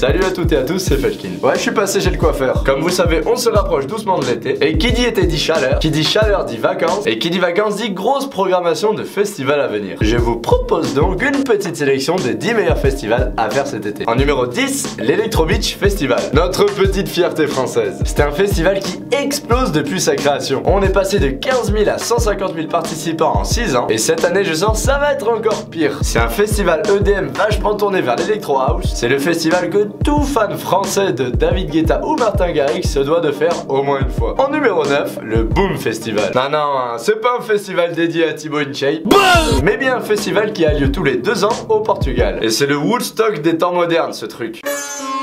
Salut à toutes et à tous, c'est Felkin. Ouais, je suis passé chez le coiffeur. Comme vous savez, on se rapproche doucement de l'été. Et qui dit été dit chaleur. Qui dit chaleur dit vacances. Et qui dit vacances dit grosse programmation de festivals à venir. Je vous propose donc une petite sélection des 10 meilleurs festivals à faire cet été. En numéro 10, l'Electro Beach Festival. Notre petite fierté française. C'est un festival qui explose depuis sa création. On est passé de 15 000 à 150 000 participants en 6 ans. Et cette année, je sens ça va être encore pire. C'est un festival EDM vachement tourné vers l'Electro House. C'est le festival que tout fan français de David Guetta ou Martin Garrix se doit de faire au moins une fois. En numéro 9, le Boom Festival. Non, c'est pas un festival dédié à Thibaut Inchey, mais bien un festival qui a lieu tous les 2 ans au Portugal. Et c'est le Woodstock des temps modernes, ce truc.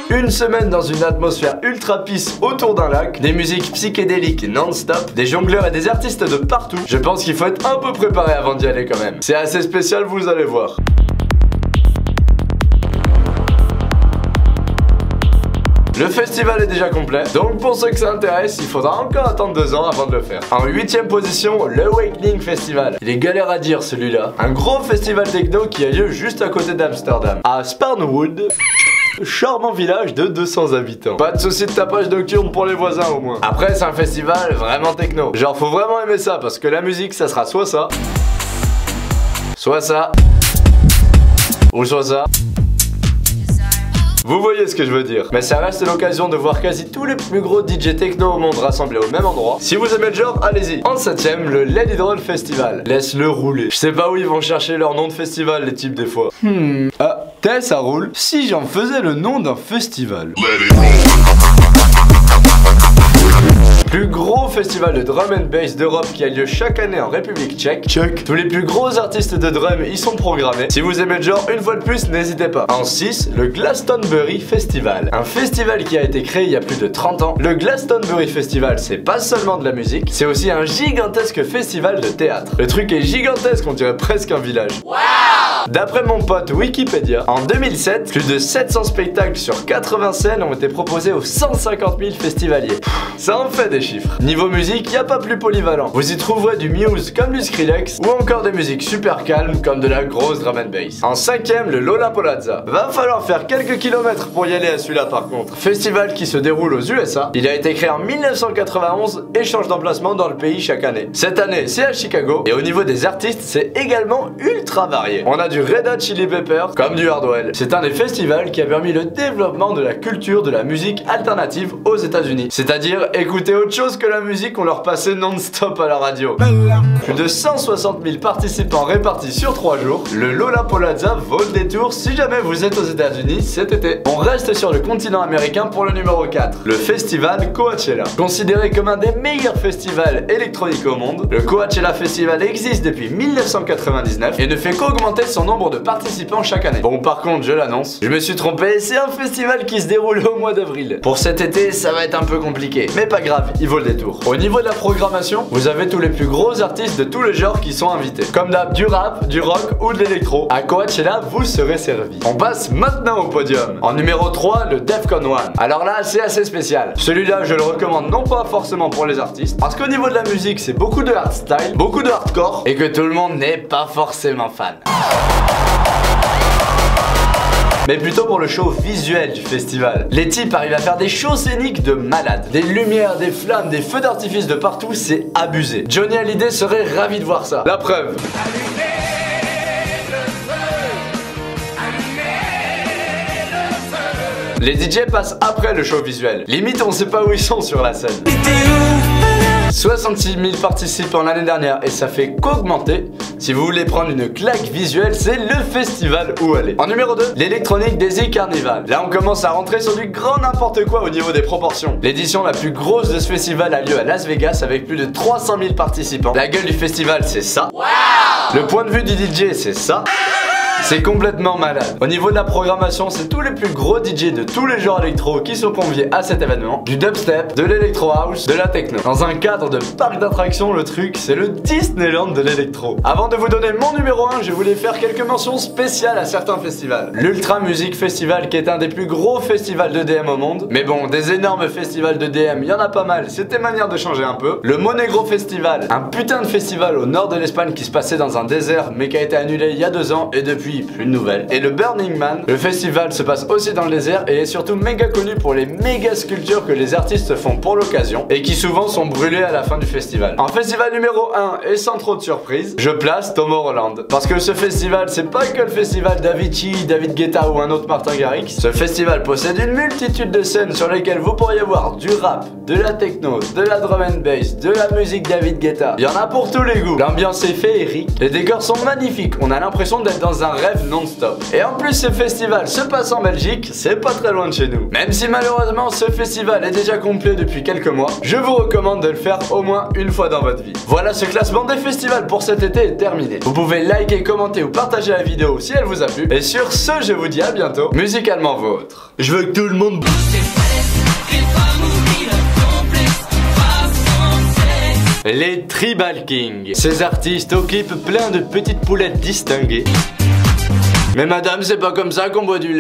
Une semaine dans une atmosphère ultra peace autour d'un lac, des musiques psychédéliques non-stop, des jongleurs et des artistes de partout. Je pense qu'il faut être un peu préparé avant d'y aller quand même. C'est assez spécial, vous allez voir. Le festival est déjà complet, donc pour ceux que ça intéresse, il faudra encore attendre 2 ans avant de le faire. En 8ème position, l'Awakening Festival. Il est galère à dire celui-là. Un gros festival techno qui a lieu juste à côté d'Amsterdam, à Sparnwood. Charmant village de 200 habitants. Pas de soucis de tapage nocturne pour les voisins au moins. Après c'est un festival vraiment techno. Genre faut vraiment aimer ça parce que la musique ça sera soit ça, ou soit ça. Vous voyez ce que je veux dire. Mais ça reste l'occasion de voir quasi tous les plus gros DJ techno au monde rassemblés au même endroit. Si vous aimez le genre, allez-y. En 7ème, le Let It Roll Festival. Laisse-le rouler. Je sais pas où ils vont chercher leur nom de festival les types des fois. Ah, ça roule. Si j'en faisais le nom d'un festival. Plus gros festival de drum and bass d'Europe qui a lieu chaque année en République tchèque. Tous les plus gros artistes de drum y sont programmés. Si vous aimez le genre, une fois de plus, n'hésitez pas. En 6, le Glastonbury Festival. Un festival qui a été créé il y a plus de 30 ans. Le Glastonbury Festival, c'est pas seulement de la musique, c'est aussi un gigantesque festival de théâtre. Le truc est gigantesque, on dirait presque un village. D'après mon pote Wikipédia, en 2007, plus de 700 spectacles sur 80 scènes ont été proposés aux 150 000 festivaliers. Ça en fait des chiffres. Niveau musique, y a pas plus polyvalent. Vous y trouverez du Muse comme du Skrillex ou encore des musiques super calmes comme de la grosse drum and bass. En 5ème, le Lollapalooza. Va falloir faire quelques kilomètres pour y aller à celui-là par contre. Festival qui se déroule aux USA. Il a été créé en 1991 et change d'emplacement dans le pays chaque année. Cette année, c'est à Chicago et au niveau des artistes, c'est également ultra varié. On a du Red Hot Chili Peppers comme du Hardwell. C'est un des festivals qui a permis le développement de la culture de la musique alternative aux États-Unis. C'est-à-dire écouter autre chose que la musique qu'on leur passait non-stop à la radio. Plus de 160 000 participants répartis sur 3 jours. Le Lollapalooza vaut le détour si jamais vous êtes aux États-Unis cet été. On reste sur le continent américain pour le numéro 4, le festival Coachella. Considéré comme un des meilleurs festivals électroniques au monde, le Coachella Festival existe depuis 1999 et ne fait qu'augmenter son nombre de participants chaque année. Bon, par contre, je l'annonce, je me suis trompé, c'est un festival qui se déroule au mois d'avril. Pour cet été, ça va être un peu compliqué, mais pas grave, il vaut le détour. Au niveau de la programmation, vous avez tous les plus gros artistes de tous les genres qui sont invités. Comme d'hab, du rap, du rock ou de l'électro. À Coachella, vous serez servi. On passe maintenant au podium. En numéro 3, le Defqon 1. Alors là, c'est assez spécial. Celui-là, je le recommande non pas forcément pour les artistes, parce qu'au niveau de la musique, c'est beaucoup de hardstyle, beaucoup de hardcore, et que tout le monde n'est pas forcément fan. Mais plutôt pour le show visuel du festival. Les types arrivent à faire des shows scéniques de malades. Des lumières, des flammes, des feux d'artifice de partout, c'est abusé. Johnny Hallyday serait ravi de voir ça. La preuve. Les DJ passent après le show visuel. Limite, on sait pas où ils sont sur la scène. 66 000 participants l'année dernière et ça fait qu'augmenter. Si vous voulez prendre une claque visuelle, c'est le festival où aller. En numéro 2, l'Electronic Daisy Carnival. Là on commence à rentrer sur du grand n'importe quoi au niveau des proportions. L'édition la plus grosse de ce festival a lieu à Las Vegas avec plus de 300 000 participants. La gueule du festival c'est ça. Le point de vue du DJ c'est ça. C'est complètement malade. Au niveau de la programmation, c'est tous les plus gros DJ de tous les genres électro qui sont conviés à cet événement. Du dubstep, de l'électro house, de la techno. Dans un cadre de parc d'attractions, le truc, c'est le Disneyland de l'électro. Avant de vous donner mon numéro 1, je voulais faire quelques mentions spéciales à certains festivals. L'Ultra Music Festival, qui est un des plus gros festivals d'EDM au monde. Mais bon, des énormes festivals d'EDM, il y en a pas mal, c'était manière de changer un peu. Le Monegro Festival, un putain de festival au nord de l'Espagne qui se passait dans un désert, mais qui a été annulé il y a 2 ans, et depuis depuis plus de nouvelles. Et le Burning Man, le festival se passe aussi dans le désert et est surtout méga connu pour les méga sculptures que les artistes font pour l'occasion et qui souvent sont brûlées à la fin du festival. En festival numéro 1 et sans trop de surprise, je place Tomorrowland. Parce que ce festival, c'est pas que le festival d'Avicii, David Guetta ou un autre Martin Garrix. Ce festival possède une multitude de scènes sur lesquelles vous pourriez voir du rap, de la techno, de la drum and bass, de la musique David Guetta. Il y en a pour tous les goûts. L'ambiance est féerique, les décors sont magnifiques, on a l'impression d'être dans un rêve non-stop. Et en plus ce festival se passe en Belgique, c'est pas très loin de chez nous. Même si malheureusement ce festival est déjà complet depuis quelques mois, je vous recommande de le faire au moins une fois dans votre vie. Voilà, ce classement des festivals pour cet été est terminé. Vous pouvez liker, commenter ou partager la vidéo si elle vous a plu. Et sur ce, je vous dis à bientôt, musicalement vôtre. Je veux que tout le monde les Tribal Kings. Ces artistes occupent plein de petites poulettes distinguées. Mais madame, c'est pas comme ça qu'on boit du lait.